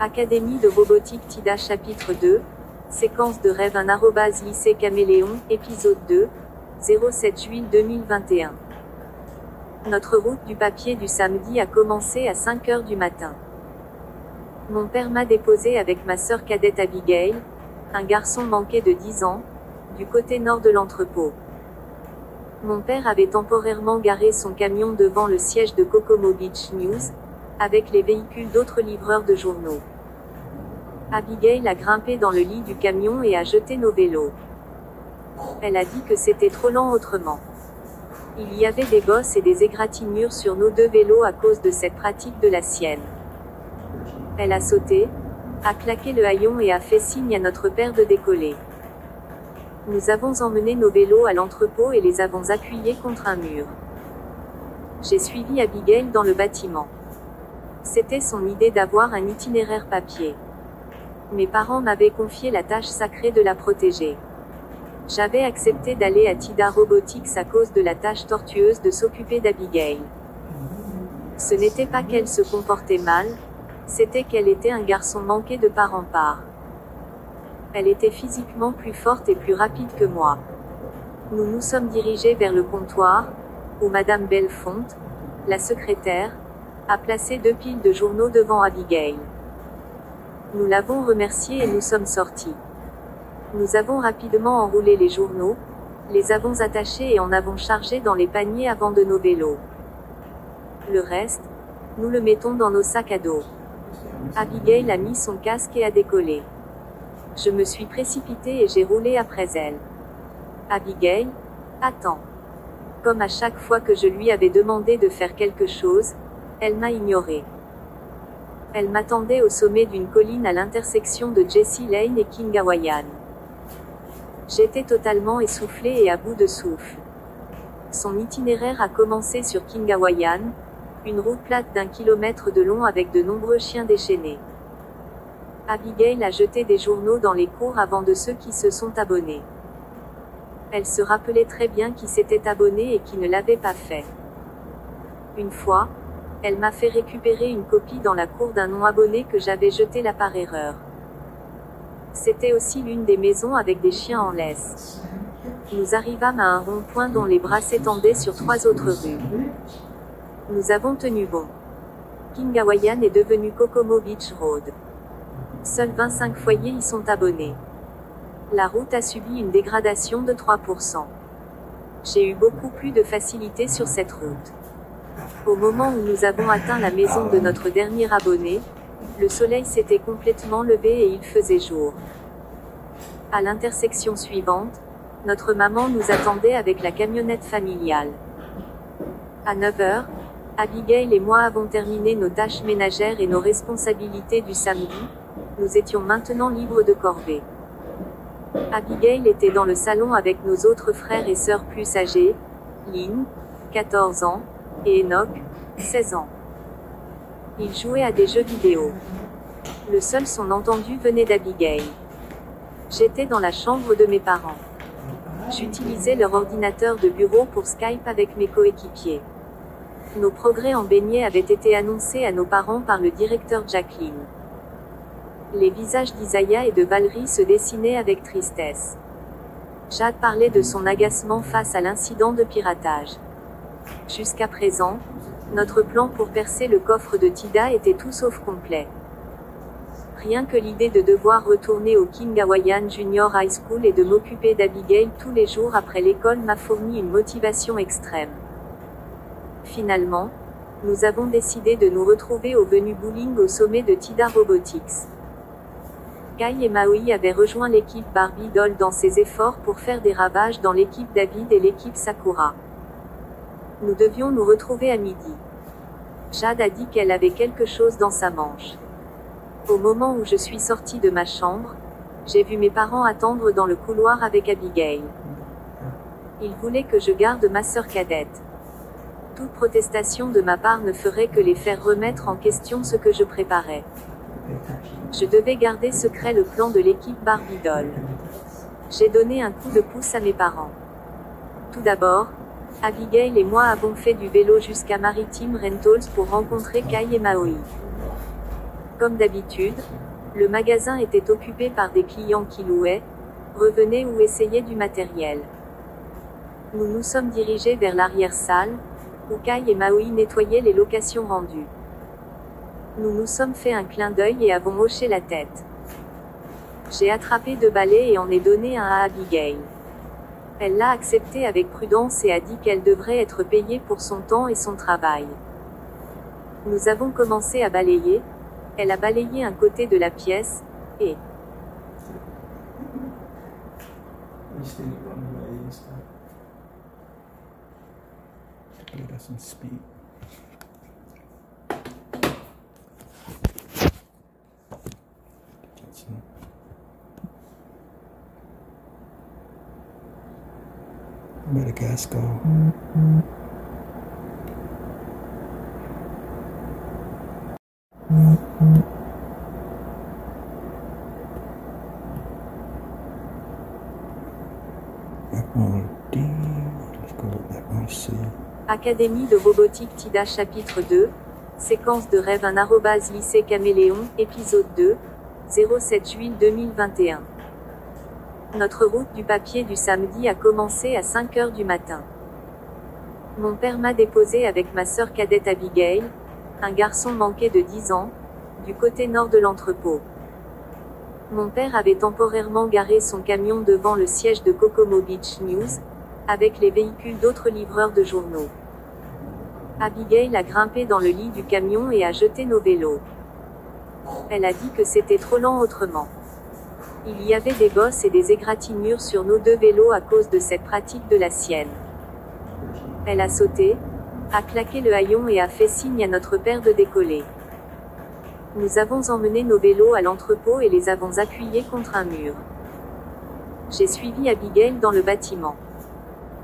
Académie de robotique TIDA chapitre 2, séquence de rêve 1 lycée Caméléon, épisode 2, 07 juillet 2021. Notre route du papier du samedi a commencé à 5 heures du matin. Mon père m'a déposé avec ma sœur cadette Abigail, un garçon manqué de 10 ans, du côté nord de l'entrepôt. Mon père avait temporairement garé son camion devant le siège de Kokomo Beach News, avec les véhicules d'autres livreurs de journaux. Abigail a grimpé dans le lit du camion et a jeté nos vélos. Elle a dit que c'était trop lent autrement. Il y avait des bosses et des égratignures sur nos deux vélos à cause de cette pratique de la sienne. Elle a sauté, a claqué le haillon et a fait signe à notre père de décoller. Nous avons emmené nos vélos à l'entrepôt et les avons appuyés contre un mur. J'ai suivi Abigail dans le bâtiment. C'était son idée d'avoir un itinéraire papier. Mes parents m'avaient confié la tâche sacrée de la protéger. J'avais accepté d'aller à TIDA Robotics à cause de la tâche tortueuse de s'occuper d'Abigail. Ce n'était pas qu'elle se comportait mal, c'était qu'elle était un garçon manqué de part en part. Elle était physiquement plus forte et plus rapide que moi. Nous nous sommes dirigés vers le comptoir, où Madame Bellefonte, la secrétaire, a placé 2 piles de journaux devant Abigail. Nous l'avons remerciée et nous sommes sortis. Nous avons rapidement enroulé les journaux, les avons attachés et en avons chargé dans les paniers avant de nos vélos. Le reste, nous le mettons dans nos sacs à dos. Abigail a mis son casque et a décollé. Je me suis précipitée et j'ai roulé après elle. Abigail, attends. Comme à chaque fois que je lui avais demandé de faire quelque chose, elle m'a ignoré. Elle m'attendait au sommet d'une colline à l'intersection de Jessie Lane et King Hawaiian. J'étais totalement essoufflée et à bout de souffle. Son itinéraire a commencé sur King Hawaiian, une route plate d'1 kilomètre de long avec de nombreux chiens déchaînés. Abigail a jeté des journaux dans les cours avant de ceux qui se sont abonnés. Elle se rappelait très bien qui s'était abonné et qui ne l'avait pas fait. Une fois, elle m'a fait récupérer une copie dans la cour d'un non-abonné que j'avais jeté là par erreur. C'était aussi l'une des maisons avec des chiens en laisse. Nous arrivâmes à un rond-point dont les bras s'étendaient sur 3 autres rues. Nous avons tenu bon. King Hawaiian est devenu Kokomo Beach Road. Seuls 25 foyers y sont abonnés. La route a subi une dégradation de 3%. J'ai eu beaucoup plus de facilité sur cette route. Au moment où nous avons atteint la maison de notre dernier abonné, le soleil s'était complètement levé et il faisait jour. À l'intersection suivante, notre maman nous attendait avec la camionnette familiale. À 9 heures, Abigail et moi avons terminé nos tâches ménagères et nos responsabilités du samedi. Nous étions maintenant libres de corvée. Abigail était dans le salon avec nos autres frères et sœurs plus âgés, Lynn, 14 ans, et Enoch, 16 ans. Ils jouaient à des jeux vidéo. Le seul son entendu venait d'Abigail. J'étais dans la chambre de mes parents. J'utilisais leur ordinateur de bureau pour Skype avec mes coéquipiers. Nos progrès en beignets avaient été annoncés à nos parents par le directeur Jacqueline. Les visages d'Isaiah et de Valerie se dessinaient avec tristesse. Jade parlait de son agacement face à l'incident de piratage. Jusqu'à présent, notre plan pour percer le coffre de TIDA était tout sauf complet. Rien que l'idée de devoir retourner au King Hawaiian Junior High School et de m'occuper d'Abigail tous les jours après l'école m'a fourni une motivation extrême. Finalement, nous avons décidé de nous retrouver au Venue Bowling au sommet de TIDA Robotics. Kai et Maui avaient rejoint l'équipe Barbie Doll dans ses efforts pour faire des ravages dans l'équipe David et l'équipe Sakura. Nous devions nous retrouver à midi. Jade a dit qu'elle avait quelque chose dans sa manche. Au moment où je suis sortie de ma chambre, j'ai vu mes parents attendre dans le couloir avec Abigail. Ils voulaient que je garde ma sœur cadette. Toute protestation de ma part ne ferait que les faire remettre en question ce que je préparais. Je devais garder secret le plan de l'équipe Barbie Doll. J'ai donné un coup de pouce à mes parents. Tout d'abord, Abigail et moi avons fait du vélo jusqu'à Maritime Rentals pour rencontrer Kai et Maui. Comme d'habitude, le magasin était occupé par des clients qui louaient, revenaient ou essayaient du matériel. Nous nous sommes dirigés vers l'arrière-salle, où Kai et Maui nettoyaient les locations rendues. Nous nous sommes fait un clin d'œil et avons hoché la tête. J'ai attrapé 2 balais et en ai donné un à Abigail. Elle l'a accepté avec prudence et a dit qu'elle devrait être payée pour son temps et son travail. Nous avons commencé à balayer. Elle a balayé un côté de la pièce, et Where the gas go? Let's go with that one, see. Académie de robotique TIDA chapitre 2, séquence de rêve un @ lycée Caméléon, épisode 2, 07 juillet 2021. Notre route du papier du samedi a commencé à 5 heures du matin. Mon père m'a déposé avec ma sœur cadette Abigail, un garçon manqué de 10 ans, du côté nord de l'entrepôt. Mon père avait temporairement garé son camion devant le siège de Kokomo Beach News, avec les véhicules d'autres livreurs de journaux. Abigail a grimpé dans le lit du camion et a jeté nos vélos. Elle a dit que c'était trop lent autrement. Il y avait des bosses et des égratignures sur nos 2 vélos à cause de cette pratique de la sienne. Elle a sauté, a claqué le haillon et a fait signe à notre père de décoller. Nous avons emmené nos vélos à l'entrepôt et les avons appuyés contre un mur. J'ai suivi Abigail dans le bâtiment.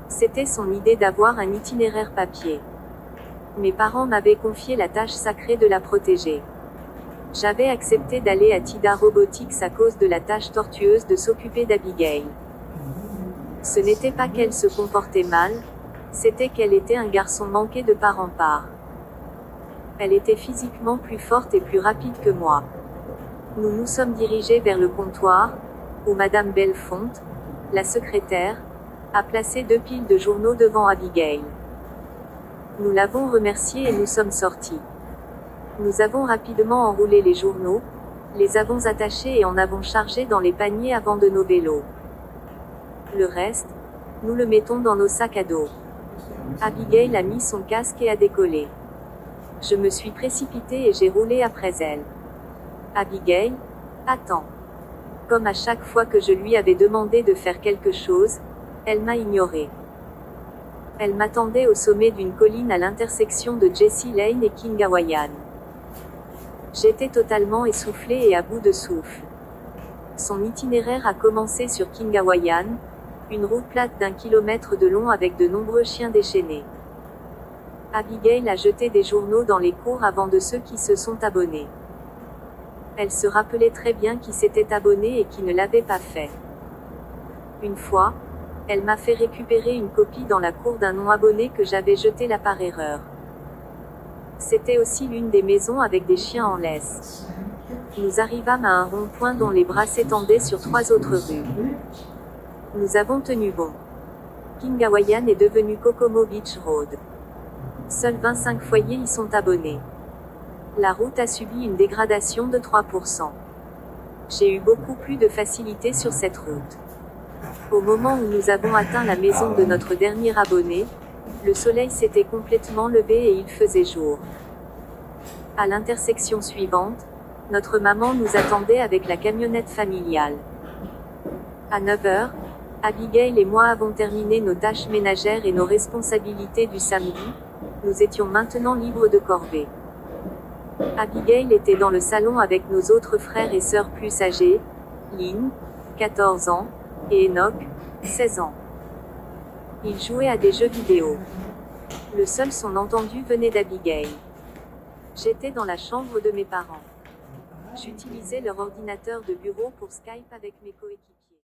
C'était son idée d'avoir un itinéraire papier. Mes parents m'avaient confié la tâche sacrée de la protéger. J'avais accepté d'aller à TIDA Robotics à cause de la tâche tortueuse de s'occuper d'Abigail. Ce n'était pas qu'elle se comportait mal, c'était qu'elle était un garçon manqué de part en part. Elle était physiquement plus forte et plus rapide que moi. Nous nous sommes dirigés vers le comptoir, où Madame Bellefonte, la secrétaire, a placé 2 piles de journaux devant Abigail. Nous l'avons remerciée et nous sommes sortis. Nous avons rapidement enroulé les journaux, les avons attachés et en avons chargé dans les paniers avant de nos vélos. Le reste, nous le mettons dans nos sacs à dos. Abigail a mis son casque et a décollé. Je me suis précipitée et j'ai roulé après elle. Abigail, attends. Comme à chaque fois que je lui avais demandé de faire quelque chose, elle m'a ignoré. Elle m'attendait au sommet d'une colline à l'intersection de Jessie Lane et King Hawaiian. J'étais totalement essoufflée et à bout de souffle. Son itinéraire a commencé sur King Hawaiian, une route plate d'1 kilomètre de long avec de nombreux chiens déchaînés. Abigail a jeté des journaux dans les cours avant de ceux qui se sont abonnés. Elle se rappelait très bien qui s'était abonné et qui ne l'avait pas fait. Une fois, elle m'a fait récupérer une copie dans la cour d'un non-abonné que j'avais jeté là par erreur. C'était aussi l'une des maisons avec des chiens en laisse. Nous arrivâmes à un rond-point dont les bras s'étendaient sur 3 autres rues. Nous avons tenu bon. King Hawaiian est devenu Kokomo Beach Road. Seuls 25 foyers y sont abonnés. La route a subi une dégradation de 3%. J'ai eu beaucoup plus de facilité sur cette route. Au moment où nous avons atteint la maison de notre dernier abonné, le soleil s'était complètement levé et il faisait jour. À l'intersection suivante, notre maman nous attendait avec la camionnette familiale. À 9 heures, Abigail et moi avons terminé nos tâches ménagères et nos responsabilités du samedi. Nous étions maintenant libres de corvée. Abigail était dans le salon avec nos autres frères et sœurs plus âgés, Lynn, 14 ans, et Enoch, 16 ans. Ils jouaient à des jeux vidéo. Le seul son entendu venait d'Abigail. J'étais dans la chambre de mes parents. J'utilisais leur ordinateur de bureau pour Skype avec mes coéquipiers.